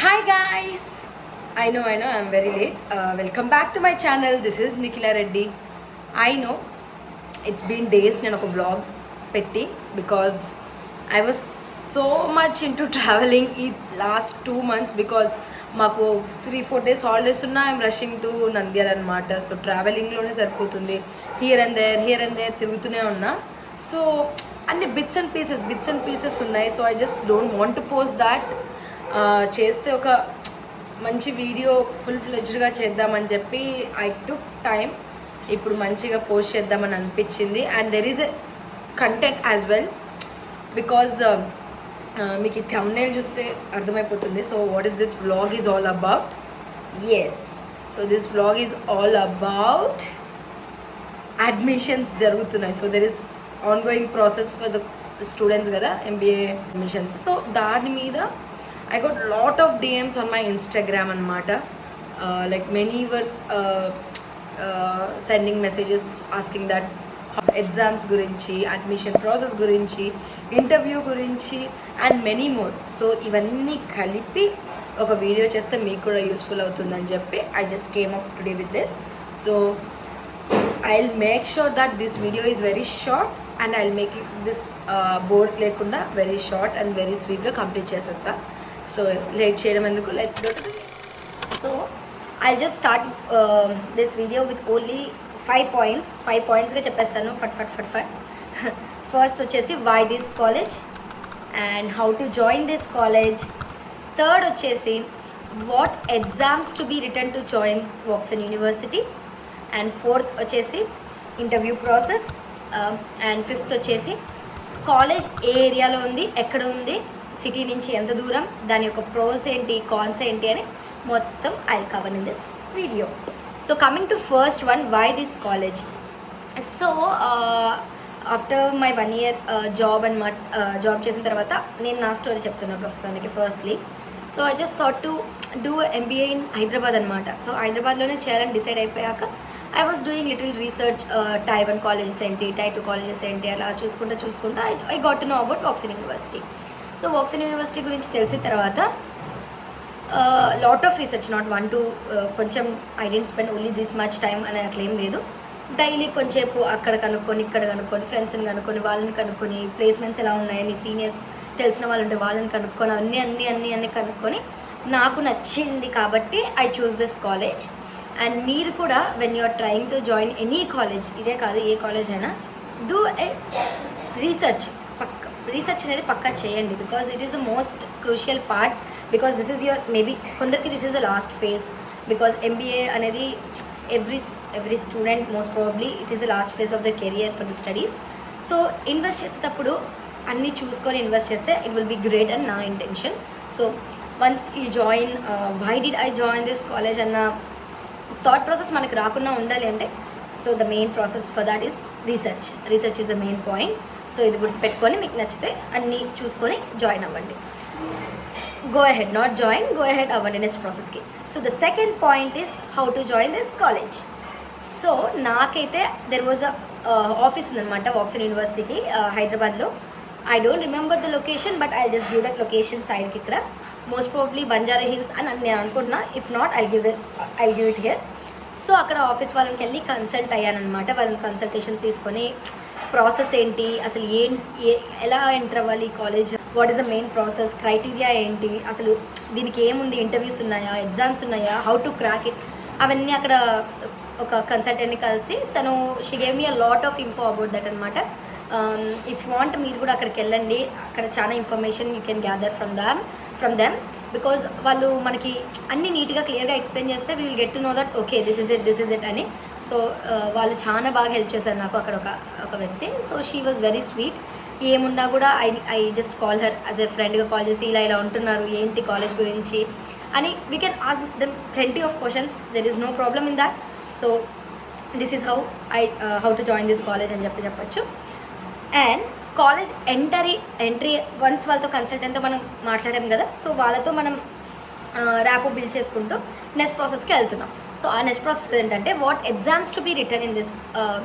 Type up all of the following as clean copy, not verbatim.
Hi guys! I know, I'm very late. Welcome back to my channel. This is Nikhila Reddy. I know it's been days నేను ఒక vlog పెట్టి because I was so much into traveling ఈ last 2 months because మాకు 3-4 days holidays ఉన్నా I'm rushing to Nandyal అనమాట. So ట్రావెలింగ్లోనే సరిపోతుంది. Here and there తిరుగుతూనే ఉన్నా. సో అన్ని బిట్స్ అండ్ పీసెస్ ఉన్నాయి. So I just don't want to post that. చేస్తే ఒక మంచి వీడియో ఫుల్ ఫ్లెడ్జ్డ్గా చేద్దామని చెప్పి ఐ టుక్ టైం. ఇప్పుడు మంచిగా పోస్ట్ చేద్దామని అనిపించింది. And there is a content as well because మీకు ఈ థంబ్నెయిల్ చూస్తే అర్థమైపోతుంది. So what is this vlog is all about? Yes, so this vlog is all about admissions జరుగుతున్నాయి. So there is ongoing process for the students కదా, MBA admissions. So దాని మీద I got lot of DMs on my Instagram anamata. Like many were sending messages asking that exams gurinchi, admission process gurinchi, interview gurinchi and many more. So ivanni kalipi oka video cheste meeku kuda useful avutundani cheppi I just came up today with this. So I'll make sure that this video is very short and I'll make it this board lekunda very short and very sweet ga complete chesesta. So late చేయడం ఎందుకు, let's go to the video. So I'll just start this video with only 5 points. 5 points గా చెప్పేస్తాను ఫట్. First వచ్చేసి why this college and how to join this college. Third వచ్చేసి what exams to be written to join Voxen University. And fourth వచ్చేసి interview process. And fifth వచ్చేసి college ఏ ఏరియాలో ఉంది, ఎక్కడ ఉంది, సిటీ నుంచి ఎంత దూరం, దాని యొక్క ప్రోస్ ఏంటి, కాన్స్ ఏంటి అని మొత్తం I cover in this video. So coming to first one, why this college. So after my 1 year job అనమాట. జాబ్ చేసిన తర్వాత నేను నా స్టోరీ చెప్తున్నా ప్రస్తుతానికి. Firstly so I just thought to do MBA in Hyderabad అనమాట. సో హైదరాబాద్లోనే చేయాలని డిసైడ్ అయిపోయాక I was doing little research. Tier 1 colleges ఏంటి, టైర్ 2 కాలేజెస్ ఏంటి, అలా చూసుకుంటా I got to know about Woxsen university. So Woxsen university గురించి తెలిసిన తర్వాత లాట్ ఆఫ్ రీసెర్చ్, నాట్ 1-2, కొంచెం I didn't spend only this much time అని అట్లేం లేదు. డైలీ కొంచెంసేపు అక్కడ కనుక్కొని, ఇక్కడ కనుక్కొని, ఫ్రెండ్స్ని కనుక్కొని, వాళ్ళని కనుక్కొని, ప్లేస్మెంట్స్ ఎలా ఉన్నాయని, సీనియర్స్ తెలిసిన వాళ్ళు ఉంటే వాళ్ళని కనుక్కొని, అన్నీ కనుక్కొని నాకు నచ్చింది కాబట్టి I choose this college. And మీరు కూడా when you are trying to join any college, ఇదే కాదు ఏ కాలేజ్ అయినా, డూ ఏ రీసెర్చ్ అనేది పక్కా చేయండి. Because it is the most crucial part. Because this is your maybe కొందరికి this is the last phase. Because MBA అనేది every student most probably it is the last phase of the career for the studies. So invest చేసేటప్పుడు అన్నీ చూసుకొని invest చేస్తే it will be great అని నా intention. So once you join, why did I join this college అన్న thought process మనకు రాకుండా ఉండాలి అంటే, so the main process for that is research is the main point. So ఇది గుర్తుపెట్టుకొని మీకు నచ్చితే అన్నీ చూసుకొని జాయిన్ అవ్వండి. గో అహెడ్ అవ్వండి నెక్స్ట్ ప్రాసెస్కి. So the second point is how to join this college. So నాకైతే దెర్ వాజ్ ఆఫీస్ ఉందన్నమాట వాక్సన్ యూనివర్సిటీకి హైదరాబాద్లో. I don't remember the location, but I just give that location సైడ్కి. ఇక్కడ మోస్ట్ ప్రాబబ్లీ బంజారా హిల్స్ అని నేను అనుకుంటున్నా. If not I give it here. So అక్కడ ఆఫీస్ వాళ్ళకి వెళ్ళి కన్సల్ట్ అయ్యానమాట. వాళ్ళని కన్సల్టేషన్ తీసుకొని ప్రాసెస్ ఏంటి, అసలు ఎలా ఎంటర్ అవ్వాలి college, what is the main process, criteria ఏంటి, అసలు దీనికి ఏముంది, ఇంటర్వ్యూస్ ఉన్నాయా, ఎగ్జామ్స్ ఉన్నాయా, హౌ టు క్రాక్ ఇట్, అవన్నీ అక్కడ ఒక కన్సల్టెంట్ని కలిసి తను she gave me a lot of info about that అనమాట. ఇఫ్ వాంట్ మీరు కూడా అక్కడికి వెళ్ళండి. అక్కడ చాలా information you can gather from them. Because వాళ్ళు మనకి అన్ని నీట్గా క్లియర్గా ఎక్స్ప్లెయిన్ చేస్తే we will get to know that okay this is it అని. సో వాళ్ళు చాలా బాగా హెల్ప్ చేశారు నాకు అక్కడ ఒక వ్యక్తి. So she was very sweet. ఏమున్నా కూడా I just call her as a ఫ్రెండ్గా కాల్ చేసి ఇలా ఉంటున్నారు, ఏంటి కాలేజ్ గురించి అని we can ask them plenty of questions. There is no problem in that. So this is how to join this college అని చెప్పచ్చు. అండ్ కాలేజ్ ఎంట్రీ వన్స్ వాళ్ళతో కన్సల్టెంట్తో మనం మాట్లాడాం కదా, సో వాళ్ళతో మనం ర్యాపో బిల్డ్ చేసుకుంటూ నెక్స్ట్ ప్రాసెస్కి వెళ్తున్నాం. సో ఆ నెక్స్ట్ ప్రాసెస్ ఏంటంటే what exams to be written in this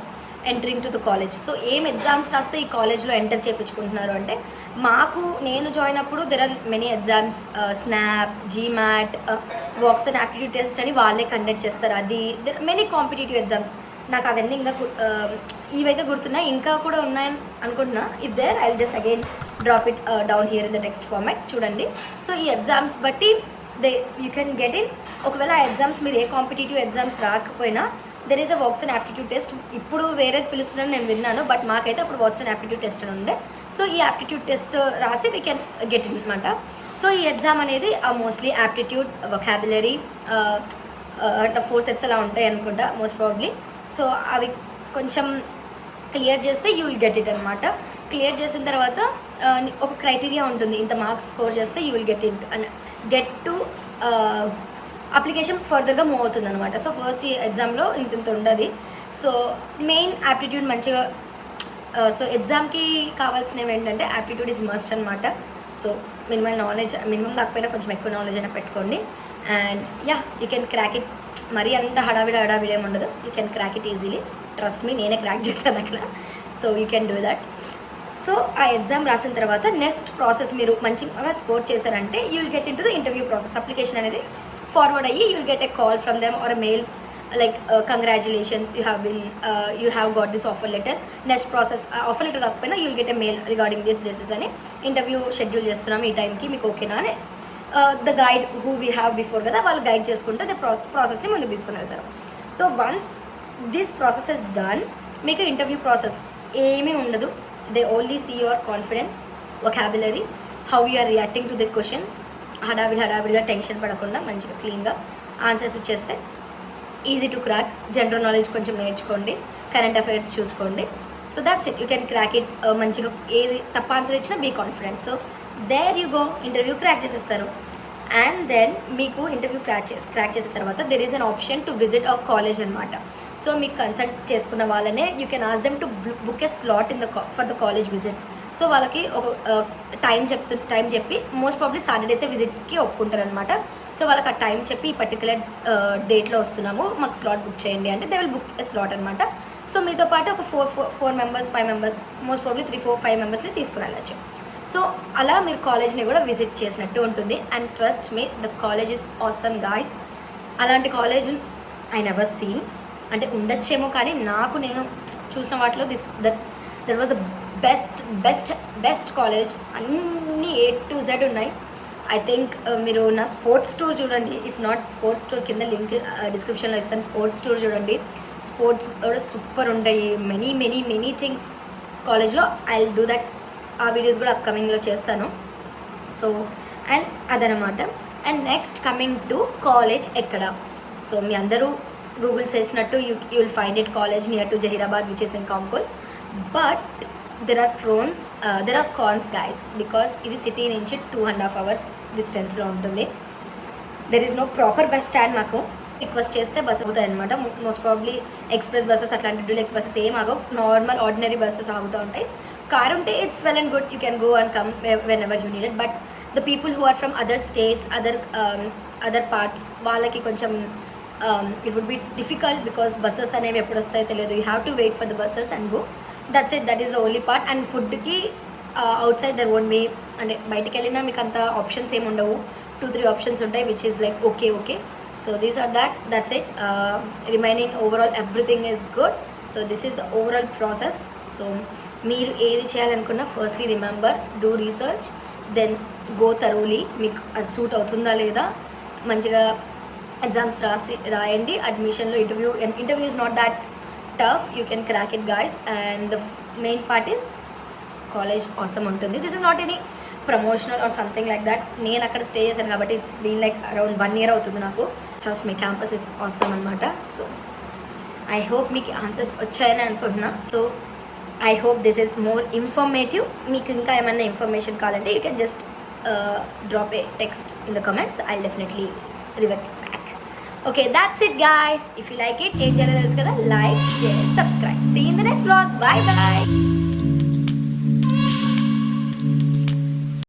entering to the college. So ఏం ఎగ్జామ్స్ రాస్తే ఈ కాలేజ్లో ఎంటర్ చేయించుకుంటున్నారు అంటే, నేను జాయిన్ అప్పుడు there are many exams, SNAP, GMAT, వాక్స్ అండ్ యాప్టిట్యూడ్ టెస్ట్ అని వాళ్ళే కండక్ట్ చేస్తారు. అది దెర్ మెనీ కాంపిటేటివ్ ఎగ్జామ్స్. నాకు అవన్నీ ఇంకా ఇవైతే గుర్తున్నాయి, ఇంకా కూడా ఉన్నాయని అనుకుంటున్నా. If there I will just again drop it down here in the text format. చూడండి. సో ఈ ఎగ్జామ్స్ బట్టి యూ కెన్ గెట్ ఇన్. ఒకవేళ ఆ ఎగ్జామ్స్ మీరు ఏ కాంపిటేటివ్ ఎగ్జామ్స్ రాకపోయినా there is a wax and aptitude test. ఇప్పుడు వేరేది పిలుస్తున్నాను నేను విన్నాను, బట్ మాకైతే అప్పుడు వాక్స్ అండ్ యాప్టిట్యూడ్ టెస్ట్ అని ఉండే. సో ఈ యాప్టిట్యూడ్ టెస్ట్ రాసి వీ కెన్ గెట్ ఇన్ అనమాట. సో ఈ ఎగ్జామ్ అనేది మోస్ట్లీ యాప్టిట్యూడ్, వొకాబులరీ, 4 సెట్స్ అలా ఉంటాయి అనుకుంటా మోస్ట్ ప్రాబ్లీ. సో అవి కొంచెం క్లియర్ చేస్తే యూ విల్ గెట్ ఇట్ అనమాట. క్లియర్ చేసిన తర్వాత ఒక క్రైటీరియా ఉంటుంది, ఇంత మార్క్స్ స్కోర్ చేస్తే you will get to application ఫర్దర్గా మూవ్ అవుతుంది అనమాట. సో ఫస్ట్ ఈ ఎగ్జామ్లో ఇంత ఉండదు. సో మెయిన్ యాప్టిట్యూడ్ మంచిగా, సో ఎగ్జామ్కి కావాల్సినవి ఏంటంటే యాప్టిట్యూడ్ ఈజ్ మస్ట్ అనమాట. సో మినిమం నాలెడ్జ్, మినిమం కాకపోయినా కొంచెం ఎక్కువ నాలెడ్జ్ అయినా పెట్టుకోండి. And you can crack it. మరీ అంత హడావిడి ఏమి ఉండదు. You can crack it easily. Trust me, నేనే క్రాక్ చేశాను అక్కడ. So you can do that. So ఆ ఎగ్జామ్ రాసిన తర్వాత నెక్స్ట్ ప్రాసెస్, మీరు మంచిగా స్కోర్ చేశారంటే you will get into the interview process. Application అనేది ఫార్వర్డ్ అయ్యి you will get a call from them or a mail like congratulations, you have got this offer letter. Next process, offer letter కాకపోయినా you will get a mail regarding this అని, interview schedule చేస్తున్నాం ఈ టైంకి, మీకు ఓకేనా అని the guide who we have before కదా, వాళ్ళు గైడ్ చేసుకుంటే ద ప్రాసెస్ని ముందుకు తీసుకుని వెళ్తారు. So once this process is done, మీకు ఇంటర్వ్యూ ప్రాసెస్ ఏమీ ఉండదు. They only see your confidence, vocabulary, how you are reacting to the questions. హడావిడిగా టెన్షన్ పడకుండా మంచిగా క్లీన్గా ఆన్సర్స్ ఇచ్చేస్తే easy to crack. General knowledge కొంచెం నేర్చుకోండి, కరెంట్ అఫైర్స్ చూసుకోండి. So that's it, you can crack it. మంచిగా ఏది తప్ప ఆన్సర్ ఇచ్చినా be confident. So there you go, interview crack చేసేస్తారు. అండ్ దెన్ మీకు ఇంటర్వ్యూ క్రాక్ చేసిన తర్వాత there is an option to visit a college అనమాట. సో మీకు కన్సల్ట్ చేసుకున్న వాళ్ళనే you can ask them to book a slot for the college visit. So వాళ్ళకి ఒక టైం చెప్పి మోస్ట్ ప్రాబ్లీ సాటర్డేసే విజిట్కి ఒప్పుకుంటారు అనమాట. సో వాళ్ళకి ఆ టైం చెప్పి ఈ పర్టికులర్ డేట్లో వస్తున్నాము, మాకు స్లాట్ బుక్ చేయండి అంటే they will book a slot అనమాట. సో మీతో పాటు ఒక 4 మెంబర్స్ 5 మెంబర్స్, మోస్ట్ ప్రాబ్లీ 3-4-5 మెంబర్స్ని తీసుకుని వెళ్ళచ్చు. సో అలా మీరు కాలేజ్ని కూడా విజిట్ చేసినట్టు ఉంటుంది. And trust me, the college is awesome guys. అలాంటి కాలేజ్ ఐ నెవర్ సీన్. అంటే ఉండొచ్చేమో, కానీ నేను చూసిన వాటిలో that was the best college. అన్నీ A to Z ఉన్నాయి. ఐ థింక్ మీరు నా స్పోర్ట్స్ టూర్ చూడండి. ఇఫ్ నాట్ స్పోర్ట్స్ టూర్ కింద లింక్ డిస్క్రిప్షన్లో ఇస్తాను. స్పోర్ట్స్ టూర్ చూడండి. స్పోర్ట్స్ కూడా సూపర్ ఉంటాయి. మెనీ థింగ్స్ కాలేజ్లో. I will do that. ఆ వీడియోస్ కూడా అప్కమింగ్లో చేస్తాను. సో అండ్ అదనమాట. And next coming to college ఎక్కడ. సో మీ అందరూ గూగుల్ చేసినట్టు you will find it college near to Zaheerabad which is in Kankol. But there are cons guys, because ఇది సిటీ నుంచి 2.5 hours డిస్టెన్స్లో ఉంటుంది. There is no proper bus stand. మాకు request చేస్తే బస్ అవుతాయి అనమాట. మోస్ట్ ప్రాబ్లీ ఎక్స్ప్రెస్ బస్సెస్, అట్లాంటి డూలెక్స్ బస్సెస్ ఏం ఆగవు. నార్మల్ ఆర్డినరీ బస్సెస్ ఆగుతూ ఉంటాయి. కార్ ఉంటే it's well and good, you can go and come whenever you needed. But the people who are from other states, other parts, వాళ్ళకి కొంచెం it would be difficult because buses అనేవి ఎప్పుడు వస్తాయో తెలియదు. You have to wait for the buses and go. That's it, that is the only part. And ఫుడ్కి outside there won't be, అంటే బయటకు వెళ్ళినా మీకు అంత ఆప్షన్స్ ఏమి ఉండవు. 2-3 ఆప్షన్స్ ఉంటాయి which is like okay. So these are that's it. Remaining overall everything is good. So this is the overall process. So మీరు ఏది చేయాలనుకున్నా firstly remember, do research, then go thoroughly. మీకు అది సూట్ అవుతుందా లేదా, మంచిగా ఎగ్జామ్స్ రాయండి. అడ్మిషన్లో interview is not that tough. You can crack it guys. And the main part is college awesome ఉంటుంది. This is not any promotional or something like that. నేను అక్కడ స్టే చేశాను కాబట్టి it's been like around 1 year అవుతుంది నాకు. Just మీ campus is awesome అనమాట. So I hope మీకు ఆన్సర్స్ వచ్చాయని అనుకుంటున్నా. So I hope this is more informative. మీకు ఇంకా ఏమైనా ఇన్ఫర్మేషన్ కావాలంటే you can just drop a text in the comments. I definitely revert back. Okay, that's it guys. If you like it, ఏం చేయాలో తెలుసు కదా, like, share, subscribe. See you in the next vlog. Bye bye.